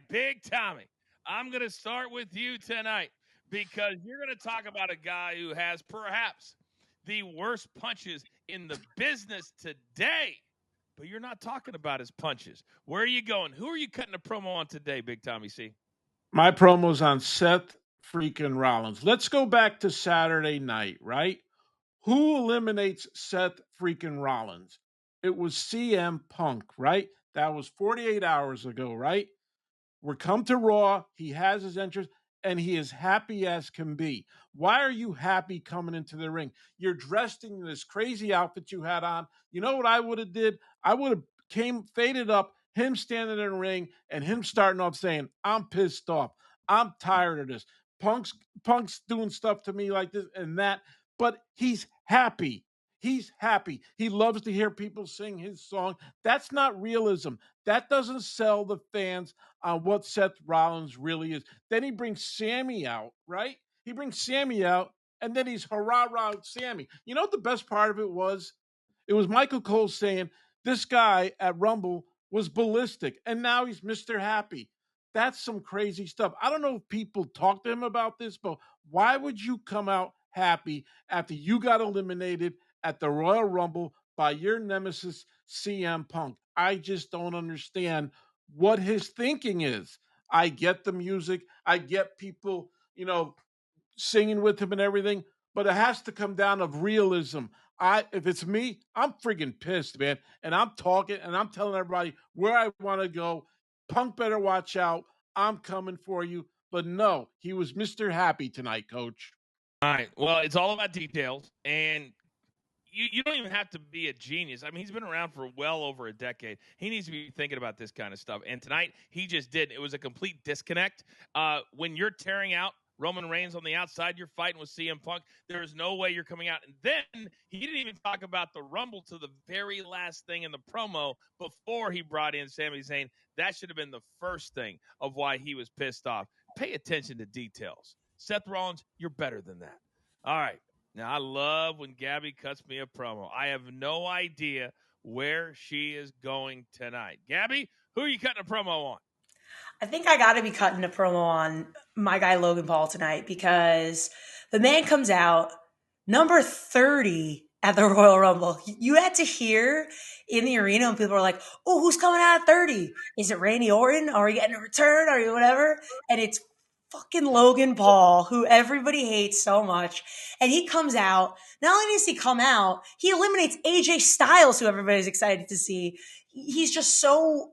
Big Tommy, I'm going to start with you tonight because you're going to talk about a guy who has perhaps the worst punches in the business today. But you're not talking about his punches. Where are you going? Who are you cutting a promo on today, Big Tommy C? My promo's on Seth freaking Rollins. Let's go back to Saturday night, right? Who eliminates Seth freaking Rollins? It was CM Punk, right? That was 48 hours ago, right? We're come to Raw. He has his entrance, and he is happy as can be. Why are you happy coming into the ring? You're dressed in this crazy outfit you had on. You know what I would have did? I would have faded up, him standing in the ring, and him starting off saying, "I'm pissed off. I'm tired of this. Punk's doing stuff to me like this and that." But he's happy. He's happy. He loves to hear people sing his song. That's not realism. That doesn't sell the fans on what Seth Rollins really is. Then he brings Sammy out, right? He brings Sammy out, and then he's hurrah Sammy. You know what the best part of it was? It was Michael Cole saying, this guy at Rumble was ballistic, and now he's Mr. Happy. That's some crazy stuff. I don't know if people talk to him about this, but why would you come out happy after you got eliminated at the Royal Rumble by your nemesis, CM Punk? I just don't understand what his thinking is. I get the music. I get people, singing with him and everything, but it has to come down of realism. If it's me, I'm freaking pissed, man. And I'm talking and I'm telling everybody where I want to go. Punk better watch out. I'm coming for you. But no, he was Mr. Happy tonight, Coach. All right. Well, it's all about details, and you don't even have to be a genius. I mean, he's been around for well over a decade. He needs to be thinking about this kind of stuff. And tonight, he just did. It was a complete disconnect. When you're tearing out Roman Reigns on the outside, you're fighting with CM Punk. There's no way you're coming out. And then he didn't even talk about the Rumble to the very last thing in the promo before he brought in Sami Zayn. That should have been the first thing of why he was pissed off. Pay attention to details. Seth Rollins, you're better than that. All right. Now, I love when Gabby cuts me a promo. I have no idea where she is going tonight. Gabby, who are you cutting a promo on? I think I got to be cutting a promo on my guy Logan Paul tonight because the man comes out number 30 at the Royal Rumble. You had to hear in the arena when people are like, oh, who's coming out at 30? Is it Randy Orton? Are we getting a return? Are you whatever? And it's fucking Logan Paul, who everybody hates so much. And he comes out. Not only does he come out, he eliminates AJ Styles, who everybody's excited to see. He's just so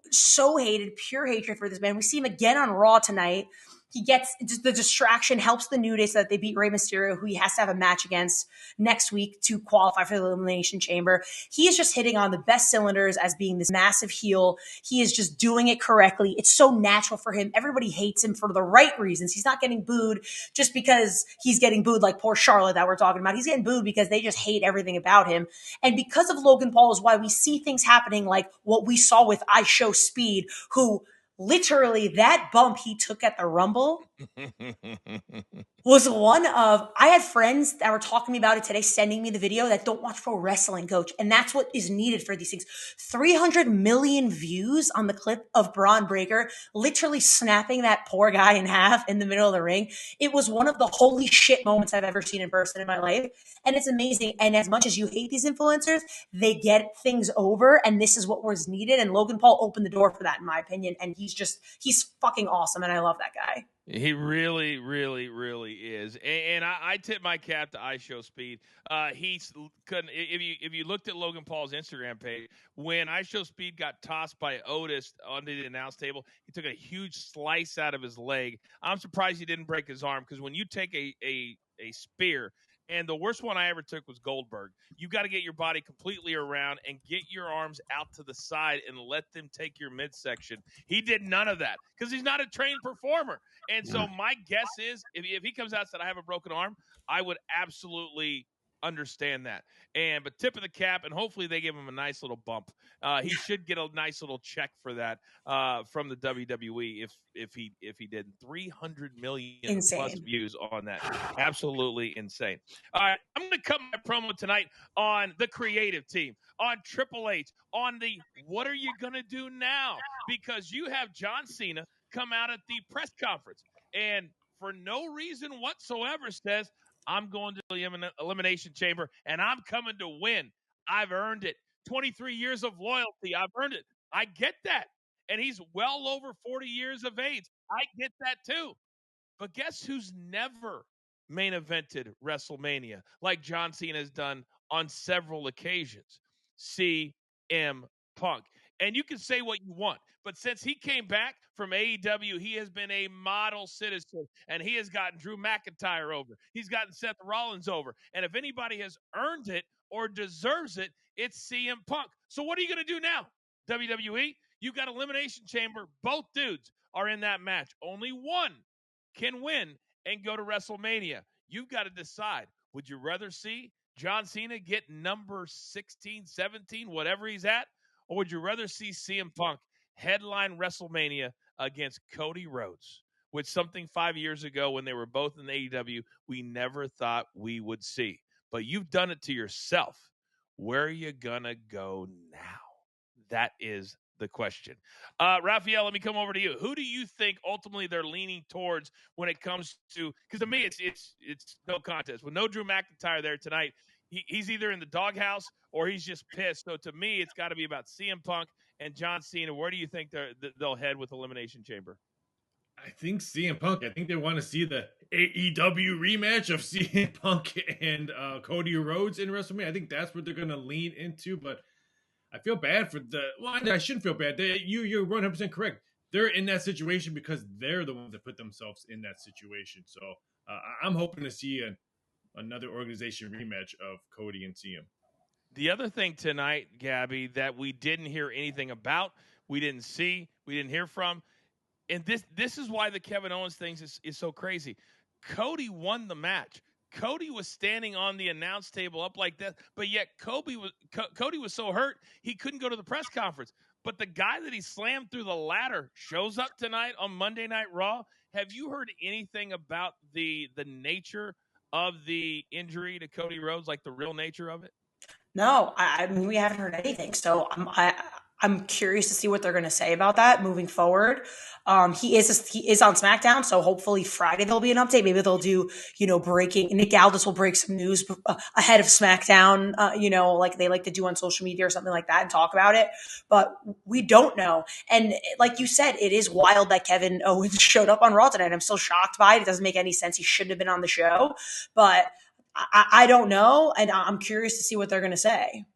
hated, pure hatred for this man. We see him again on Raw tonight. He gets the distraction, helps the New Day so that they beat Rey Mysterio, who he has to have a match against next week to qualify for the Elimination Chamber. He is just hitting on the best cylinders as being this massive heel. He is just doing it correctly. It's so natural for him. Everybody hates him for the right reasons. He's not getting booed just because he's getting booed like poor Charlotte that we're talking about. He's getting booed because they just hate everything about him. And because of Logan Paul is why we see things happening like what we saw with iShowSpeed, who literally that bump he took at the Rumble was one of, I had friends that were talking to me about it today, sending me the video that don't watch pro wrestling, Coach. And that's what is needed for these things. 300 million views on the clip of Braun Breaker literally snapping that poor guy in half in the middle of the ring. It was one of the holy shit moments I've ever seen in person in my life. And it's amazing. And as much as you hate these influencers, they get things over. And this is what was needed. And Logan Paul opened the door for that, in my opinion. And he's fucking awesome. And I love that guy. He really, really, really is, and I tip my cap to iShowSpeed. He couldn't. If you looked at Logan Paul's Instagram page, when iShowSpeed got tossed by Otis onto the announce table, he took a huge slice out of his leg. I'm surprised he didn't break his arm because when you take a spear. And the worst one I ever took was Goldberg. You got to get your body completely around and get your arms out to the side and let them take your midsection. He did none of that because he's not a trained performer. And so my guess is if he comes out and said, I have a broken arm, I would absolutely understand that. But tip of the cap, and hopefully they give him a nice little bump. He should get a nice little check for that from the WWE if he did. 300 million insane. Plus views on that. Absolutely insane. All right, I'm going to cut my promo tonight on the creative team, on Triple H, on the what are you going to do now? Because you have John Cena, come out at the press conference and for no reason whatsoever says, I'm going to the Elimination Chamber and I'm coming to win. I've earned it. 23 years of loyalty. I've earned it. I get that. And he's well over 40 years of age. I get that too. But guess who's never main evented WrestleMania like John Cena has done on several occasions? CM Punk. And you can say what you want, but since he came back from AEW, he has been a model citizen, and he has gotten Drew McIntyre over. He's gotten Seth Rollins over. And if anybody has earned it or deserves it, it's CM Punk. So what are you going to do now, WWE? You got Elimination Chamber. Both dudes are in that match. Only one can win and go to WrestleMania. You've got to decide. Would you rather see John Cena get number 16, 17, whatever he's at? Or would you rather see CM Punk headline WrestleMania against Cody Rhodes, which something 5 years ago when they were both in AEW, we never thought we would see? But you've done it to yourself. Where are you going to go now? That is the question. Raphael, let me come over to you. Who do you think ultimately they're leaning towards when it comes to, because to me it's no contest. With no Drew McIntyre there tonight, he's either in the doghouse or he's just pissed. So to me, it's got to be about CM Punk and John Cena. Where do you think they'll head with Elimination Chamber? I think CM Punk. I think they want to see the AEW rematch of CM Punk and Cody Rhodes in WrestleMania. I think that's what they're going to lean into. But I feel bad for I shouldn't feel bad. You're 100% correct. They're in that situation because they're the ones that put themselves in that situation. So I'm hoping to see another organization rematch of Cody and CM. The other thing tonight, Gabby, that we didn't hear anything about, we didn't see, we didn't hear from, and this is why the Kevin Owens thing is so crazy. Cody won the match. Cody was standing on the announce table up like that, but yet Cody was so hurt he couldn't go to the press conference. But the guy that he slammed through the ladder shows up tonight on Monday Night Raw. Have you heard anything about the nature of the injury to Cody Rhodes, like the real nature of it? No, I mean, we haven't heard anything. So I'm curious to see what they're going to say about that moving forward. He is on SmackDown, so hopefully Friday there'll be an update. Maybe they'll do, breaking. Nick Aldis will break some news ahead of SmackDown, like they like to do on social media or something like that and talk about it. But we don't know. And like you said, it is wild that Kevin Owens showed up on Raw tonight. I'm still shocked by it. It doesn't make any sense. He shouldn't have been on the show, but I don't know, and I'm curious to see what they're going to say.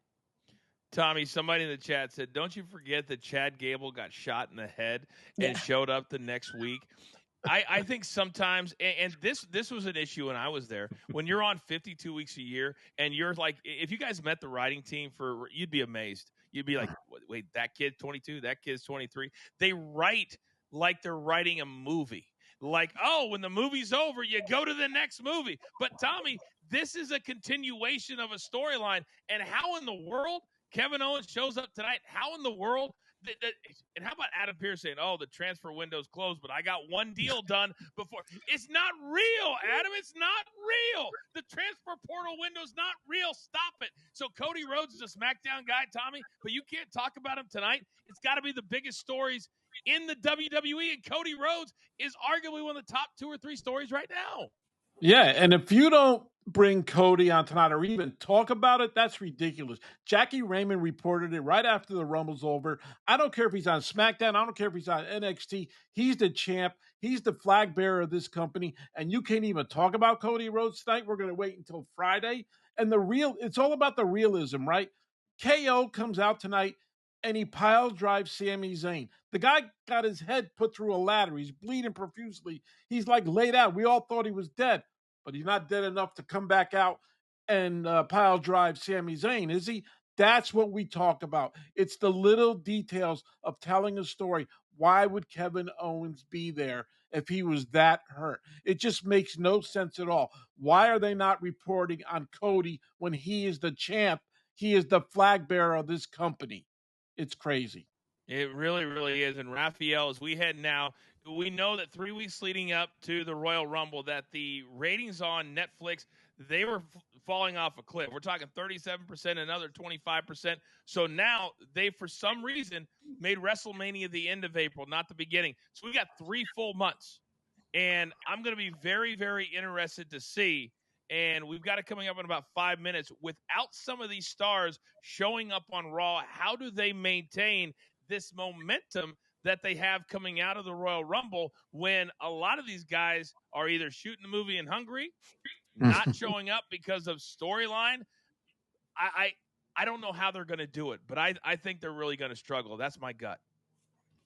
Tommy, somebody in the chat said, don't you forget that Chad Gable got shot in the head and showed up the next week. I think sometimes, and this was an issue when I was there, when you're on 52 weeks a year and you're like, if you guys met the writing team you'd be amazed. You'd be like, wait, that kid's 22, that kid's 23. They write like they're writing a movie. Like, oh, when the movie's over, you go to the next movie. But Tommy, this is a continuation of a storyline. And how in the world Kevin Owens shows up tonight? How in the world? And how about Adam Pearce saying, oh, the transfer window's closed, but I got one deal done before. It's not real, Adam. It's not real. The transfer portal window's not real. Stop it. So Cody Rhodes is a SmackDown guy, Tommy, but you can't talk about him tonight. It's got to be the biggest stories in the WWE, and Cody Rhodes is arguably one of the top 2 or 3 stories right now. Yeah, and if you don't bring Cody on tonight or even talk about it, that's ridiculous. Jackie Raymond reported it right after the Rumble's over. I don't care if he's on SmackDown. I don't care if he's on NXT. He's the champ. He's the flag bearer of this company, and you can't even talk about Cody Rhodes tonight. We're going to wait until Friday. And it's all about the realism, right? KO comes out tonight, and he pile drives Sami Zayn. The guy got his head put through a ladder. He's bleeding profusely. He's like laid out. We all thought he was dead, but he's not dead enough to come back out and pile drive Sami Zayn, is he? That's what we talk about. It's the little details of telling a story. Why would Kevin Owens be there if he was that hurt? It just makes no sense at all. Why are they not reporting on Cody when he is the champ? He is the flag bearer of this company. It's crazy. It really, really is. And Raphael, as we head now, we know that 3 weeks leading up to the Royal Rumble, that the ratings on Netflix, they were falling off a cliff. We're talking 37%, another 25%. So now they, for some reason, made WrestleMania the end of April, not the beginning. So we got 3 full months. And I'm going to be very, very interested to see. And we've got it coming up in about 5 minutes. Without some of these stars showing up on Raw, how do they maintain this momentum that they have coming out of the Royal Rumble when a lot of these guys are either shooting the movie in Hungary, not showing up because of storyline? I don't know how they're going to do it, but I think they're really going to struggle. That's my gut.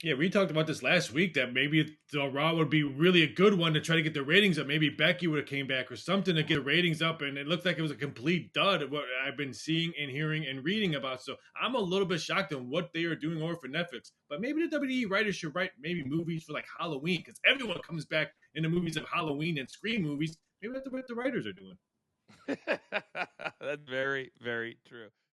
Yeah, we talked about this last week that maybe the Raw would be really a good one to try to get the ratings up. Maybe Becky would have came back or something to get the ratings up, and it looked like it was a complete dud of what I've been seeing and hearing and reading about. So I'm a little bit shocked on what they are doing over for Netflix. But maybe the WWE writers should write maybe movies for like Halloween, because everyone comes back in the movies of Halloween and Scream movies. Maybe that's what the writers are doing. That's very, very true.